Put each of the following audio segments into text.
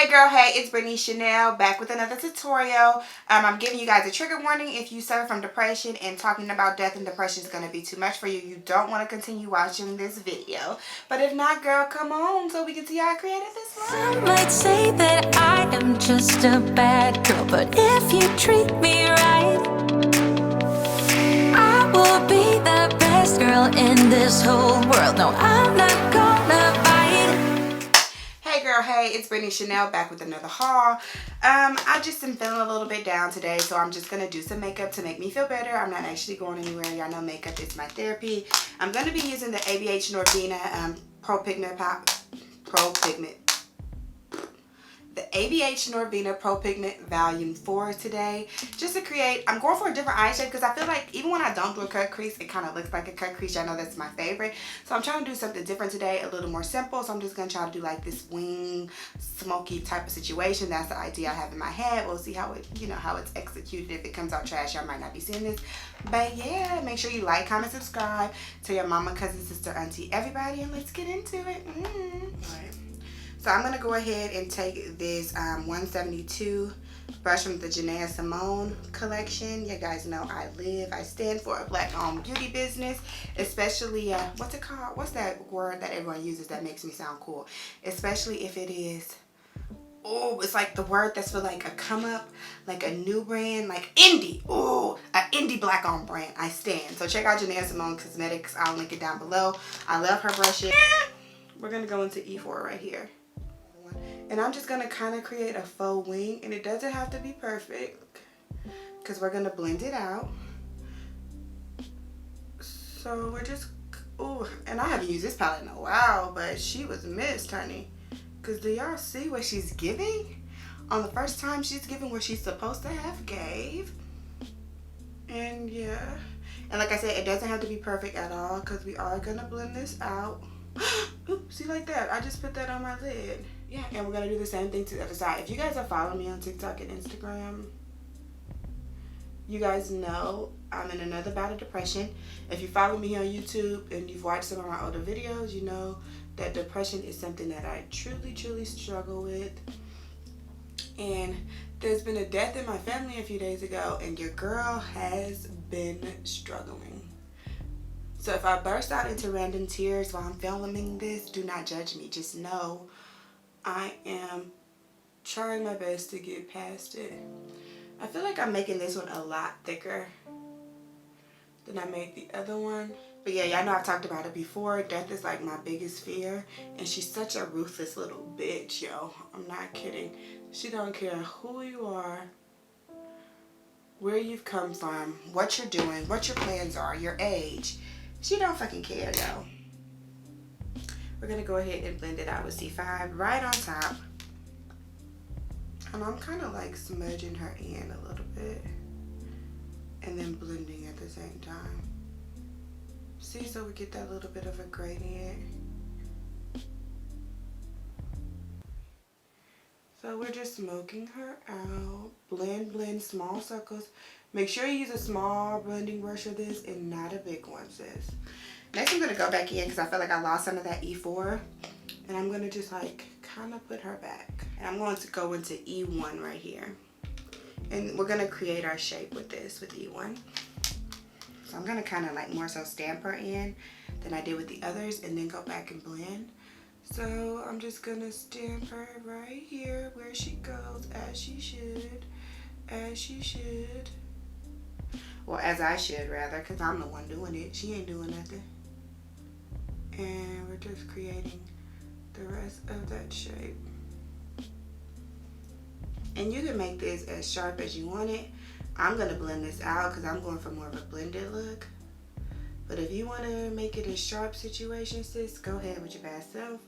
Hey girl, hey, it's Brittany Chanel back with another tutorial. I'm giving you guys a trigger warning. If you suffer from depression and talking about death and depression is going to be too much for you, you don't want to continue watching this video. But if not, girl, come on so we can see how creative this was. Some might say that I am just a bad girl, but if you treat me right, I will be the best girl in this whole world. No, I'm not gonna bite. Hey girl, hey, it's Brittany Chanel back with another haul. I just am feeling a little bit down today, so I'm just going to do some makeup to make me feel better. I'm not actually going anywhere. Y'all know makeup is my therapy. I'm going to be using the ABH Norvina Pro Pigment the ABH Norvina Pro Pigment Volume 4 today, just to create. I'm going for a different eye shape because I feel like even when I don't do a cut crease, it kind of looks like a cut crease. I know that's my favorite, so I'm trying to do something different today, a little more simple. So I'm just going to try to do like this wing smoky type of situation. That's the idea I have in my head. We'll see how it, how it's executed. If it comes out trash, y'all might not be seeing this, but yeah, make sure you like, comment, subscribe, tell your mama, cousin, sister, auntie, everybody, and let's get into it. All right. So I'm going to go ahead and take this 172 brush from the Janae Simone collection. You guys know I stand for a black-owned beauty business, especially, what's it called? What's that word that everyone uses that makes me sound cool? Especially if it is, oh, it's like the word that's for like a come up, like a new brand, like indie. Oh, an indie black-owned brand. I stand. So check out Janae Simone Cosmetics. I'll link it down below. I love her brushes. We're going to go into E4 right here. And I'm just going to kind of create a faux wing. And it doesn't have to be perfect, because we're going to blend it out. So we're just, ooh, and I haven't used this palette in a while, but she was missed, honey. Because do y'all see what she's giving? On the first time, she's giving what she's supposed to have gave. And yeah. And like I said, it doesn't have to be perfect at all, because we are going to blend this out. Ooh, see, like that. I just put that on my lid. Yeah, and we're going to do the same thing to the other side. If you guys are following me on TikTok and Instagram, you guys know I'm in another bout of depression. If you follow me on YouTube and you've watched some of my older videos, you know that depression is something that I truly, truly struggle with. And there's been a death in my family a few days ago, and your girl has been struggling. So if I burst out into random tears while I'm filming this, do not judge me. Just know I am trying my best to get past it. I feel like I'm making this one a lot thicker than I made the other one. But yeah, y'all know I've talked about it before. Death is like my biggest fear. And she's such a ruthless little bitch, yo. I'm not kidding. She don't care who you are, where you've come from, what you're doing, what your plans are, your age. She don't fucking care, yo. We're going to go ahead and blend it out with C5 right on top. And I'm kind of like smudging her in a little bit. And then blending at the same time. See, so we get that little bit of a gradient. So we're just smoking her out. Blend, blend, small circles. Make sure you use a small blending brush for this and not a big one, sis. Next, I'm going to go back in because I feel like I lost some of that E4. And I'm going to just like kind of put her back. And I'm going to go into E1 right here. And we're going to create our shape with this, with E1. So I'm going to kind of like more so stamp her in than I did with the others and then go back and blend. So I'm just going to stamp her right here where she goes, as she should. As she should. Well, as I should rather, because I'm the one doing it. She ain't doing nothing. And we're just creating the rest of that shape. And you can make this as sharp as you want it. I'm going to blend this out because I'm going for more of a blended look. But if you want to make it a sharp situation, sis, go ahead with your bad self.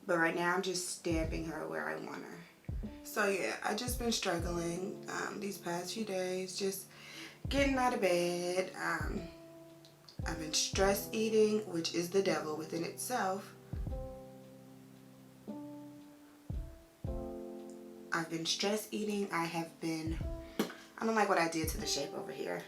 But right now I'm just stamping her where I want her. So yeah, I just been struggling these past few days, just getting out of bed. I've been stress eating, which is the devil within itself. I've been stress eating. I don't like what I did to the shape over here.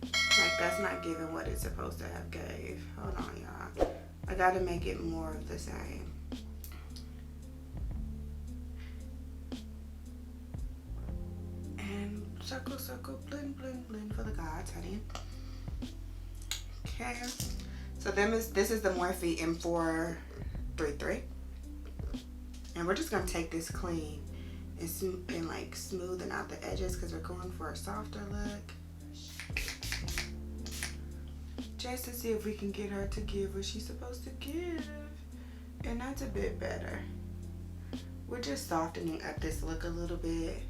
Like, that's not giving what it's supposed to have gave. Hold on, y'all. I gotta make it more of the same. And circle, circle, blend, blend, blend for the gods, honey. Okay. So this is the Morphe M433. And we're just gonna take this clean and like smoothing out the edges because we're going for a softer look. Just to see if we can get her to give what she's supposed to give. And that's a bit better. We're just softening up this look a little bit.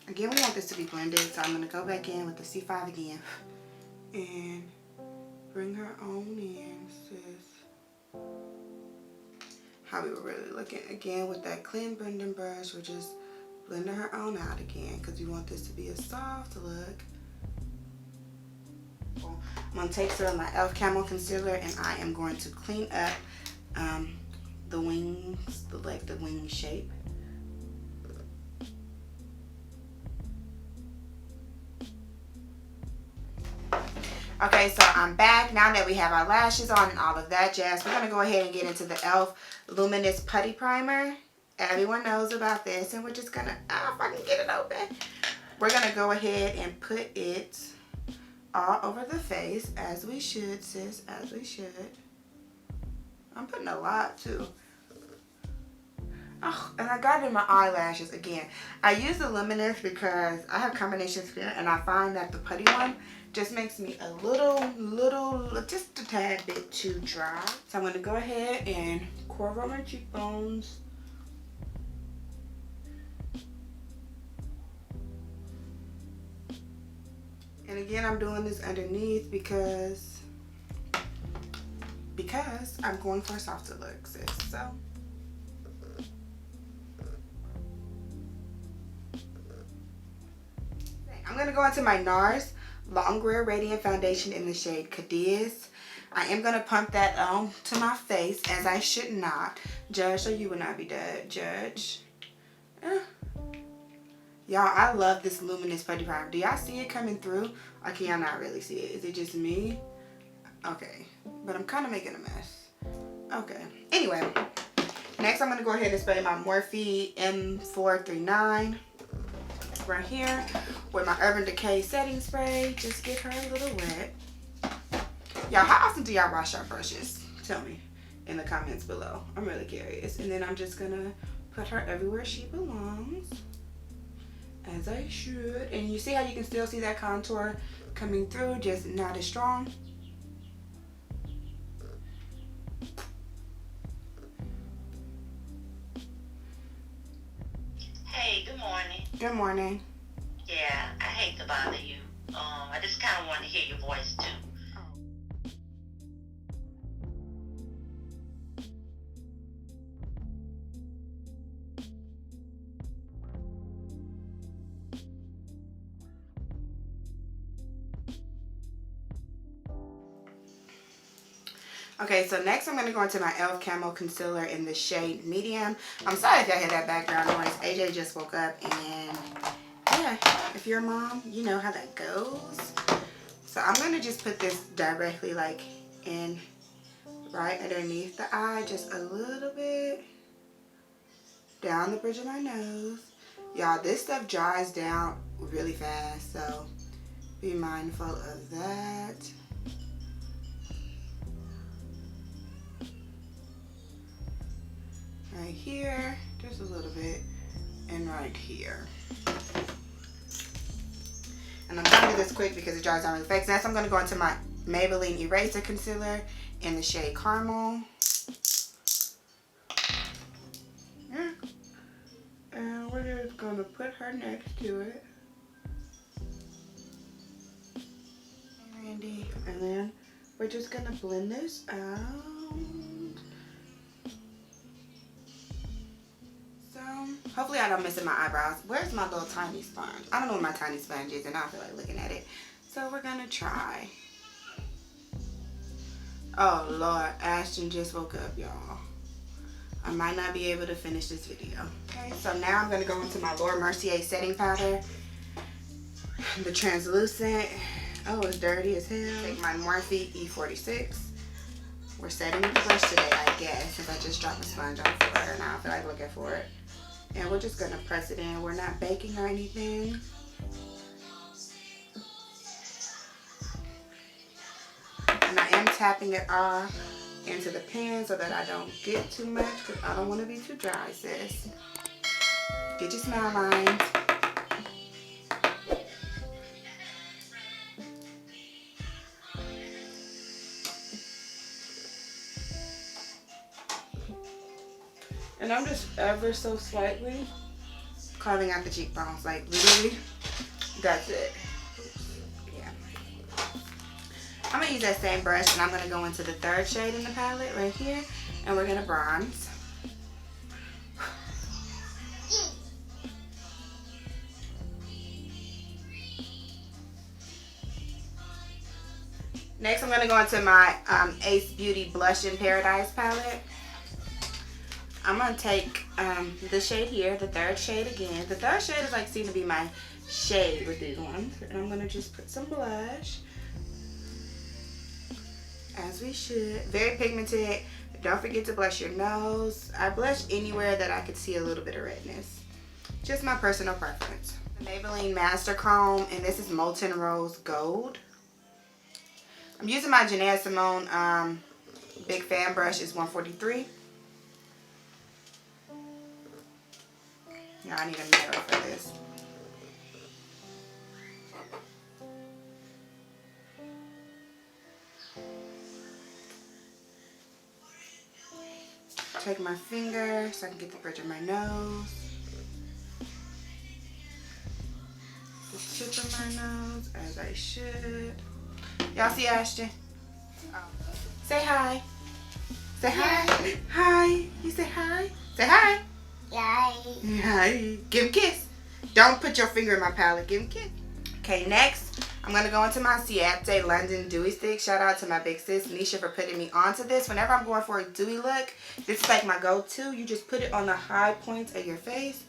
Again, we want this to be blended, so I'm going to go back in with the C5 again and bring her on in, sis. How we were really looking. Again, with that clean blending brush, we're just blending her on out again because we want this to be a soft look. I'm going to take some of my e.l.f. Camo Concealer and I am going to clean up the wings, the wing shape. Okay, so I'm back now that we have our lashes on and all of that jazz. We're going to go ahead and get into the e.l.f. Luminous Putty Primer. Everyone knows about this, and we're just going to, if I can get it open. We're going to go ahead and put it all over the face, as we should, sis, as we should. I'm putting a lot, too. Oh, and I got it in my eyelashes again. I use the Luminous because I have combination skin, and I find that the putty one just makes me a little, just a tad bit too dry. So I'm going to go ahead and curve on my cheekbones. And again, I'm doing this underneath because I'm going for a softer look, sis. So I'm going to go into my NARS Longwear Radiant Foundation in the shade Cadiz. I am going to pump that on to my face, as I should not. Judge, so you will not be dead. Judge. Y'all, I love this Luminous Putty Primer. Do y'all see it coming through? Or can y'all not really see it? Is it just me? Okay. But I'm kind of making a mess. Okay. Anyway. Next, I'm going to go ahead and spray my Morphe M439 right here with my Urban Decay setting spray. Just get her a little wet. Y'all, how often do y'all wash your brushes? Tell me in the comments below. I'm really curious. And then I'm just gonna put her everywhere she belongs, as I should. And you see how you can still see that contour coming through, just not as strong. Hey, good morning. Good morning. Yeah, I hate to bother you. I just kind of want to hear your voice too. Okay, so next I'm going to go into my e.l.f. Camo Concealer in the shade Medium. I'm sorry if y'all hear that background noise. AJ just woke up, and yeah, if you're a mom, you know how that goes. So I'm going to just put this directly like in right underneath the eye, just a little bit down the bridge of my nose. Y'all, this stuff dries down really fast, so be mindful of that. Right here, just a little bit, and right here. And I'm going to do this quick because it dries down really fast. Next, I'm going to go into my Maybelline Eraser Concealer in the shade Caramel. Yeah. And we're just going to put her next to it. Randy. And then we're just going to blend this out. Hopefully I don't mess up my eyebrows. Where's my little tiny sponge? I don't know where my tiny sponge is, and I don't feel like looking at it. So we're going to try. Oh Lord, Ashton just woke up, y'all. I might not be able to finish this video. Okay, so now I'm gonna go into my Mercier setting powder. The translucent. Oh, it's dirty as hell. Take my Morphe E46. We're setting with the brush today, I guess, since I just dropped a sponge on the floor and I don't feel like looking for it. And we're just gonna press it in. We're not baking or anything. And I am tapping it off into the pan so that I don't get too much, because I don't want to be too dry, sis. Get your smile lines. And I'm just ever so slightly carving out the cheekbones, like literally, that's it. Yeah. I'm gonna use that same brush and I'm gonna go into the third shade in the palette right here, and we're gonna bronze. Next, I'm gonna go into my Ace Beauty Blush in Paradise palette. I'm gonna take the shade here, the third shade again. The third shade is like seem to be my shade with these ones. And I'm gonna just put some blush, as we should. Very pigmented. Don't forget to blush your nose. I blush anywhere that I could see a little bit of redness. Just my personal preference. The Maybelline Master Chrome, and this is Molten Rose Gold. I'm using my Janelle Simone Big Fan brush. It's 143. Now I need a mirror for this. Take my finger so I can get the bridge of my nose. The tip of my nose, as I should. Y'all see Ashton? Oh. Say hi. Say hi. Hi. You say hi. Say hi. Yay. Hi. Give him a kiss. Don't put your finger in my palette. Give him a kiss. Okay, next, I'm going to go into my Siesta London Dewy Stick. Shout out to my big sis, Nisha, for putting me onto this. Whenever I'm going for a dewy look, this is like my go-to. You just put it on the high points of your face.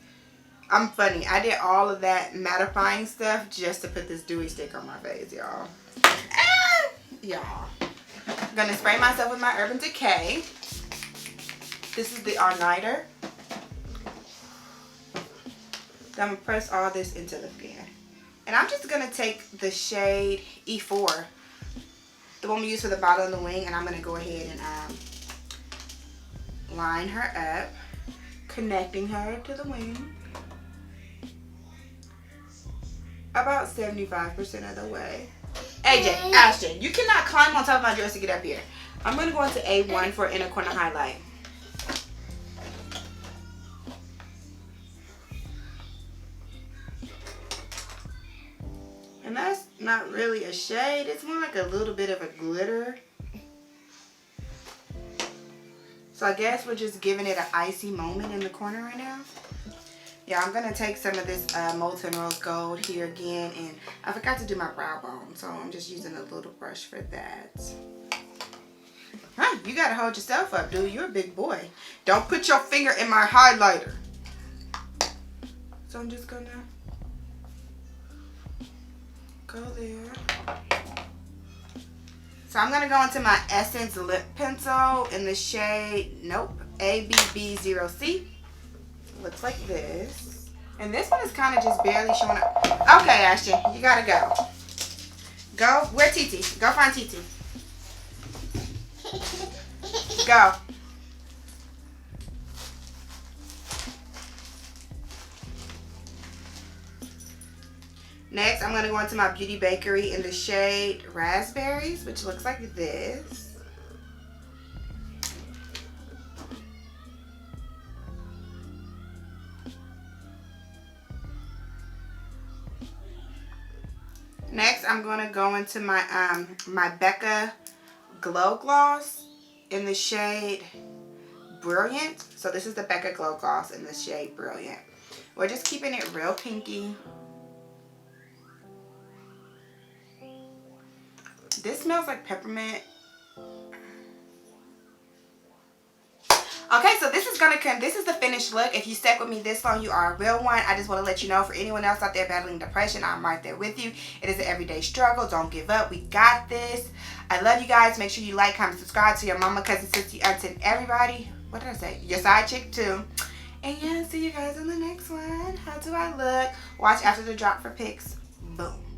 I'm funny. I did all of that mattifying stuff just to put this dewy stick on my face, y'all. Y'all. I'm going to spray myself with my Urban Decay. This is the all-nighter. I'm going to press all this into the fan. And I'm just going to take the shade E4, the one we use for the bottom of the wing, and I'm going to go ahead and line her up, connecting her to the wing. About 75% of the way. AJ, Ashton, you cannot climb on top of my dress to get up here. I'm going to go into A1 for inner corner highlight. And that's not really a shade. It's more like a little bit of a glitter. So I guess we're just giving it an icy moment in the corner right now. Yeah, I'm going to take some of this Molten Rose Gold here again. And I forgot to do my brow bone. So I'm just using a little brush for that. Huh, you got to hold yourself up, dude. You're a big boy. Don't put your finger in my highlighter. So I'm just going to go there. So I'm going to go into my Essence Lip Pencil in the shade, nope, ABB0C. Looks like this. And this one is kind of just barely showing up. Okay, Ashton, you got to go. Go, where Titi? Go find Titi. Go. Next, I'm going to go into my Beauty Bakery in the shade Raspberries, which looks like this. Next, I'm going to go into my my Becca Glow Gloss in the shade Brilliant. So this is the Becca Glow Gloss in the shade Brilliant. We're just keeping it real pinky. This smells like peppermint. Okay, so this is gonna come. This is the finished look. If you stuck with me this long, you are a real one. I just want to let you know, for anyone else out there battling depression, I'm right there with you. It is an everyday struggle. Don't give up. We got this. I love you guys. Make sure you like, comment, subscribe to your mama, cousin, sister, aunt, and everybody. What did I say? Your side chick too. And yeah, see you guys in the next one. How do I look? Watch after the drop for pics. Boom.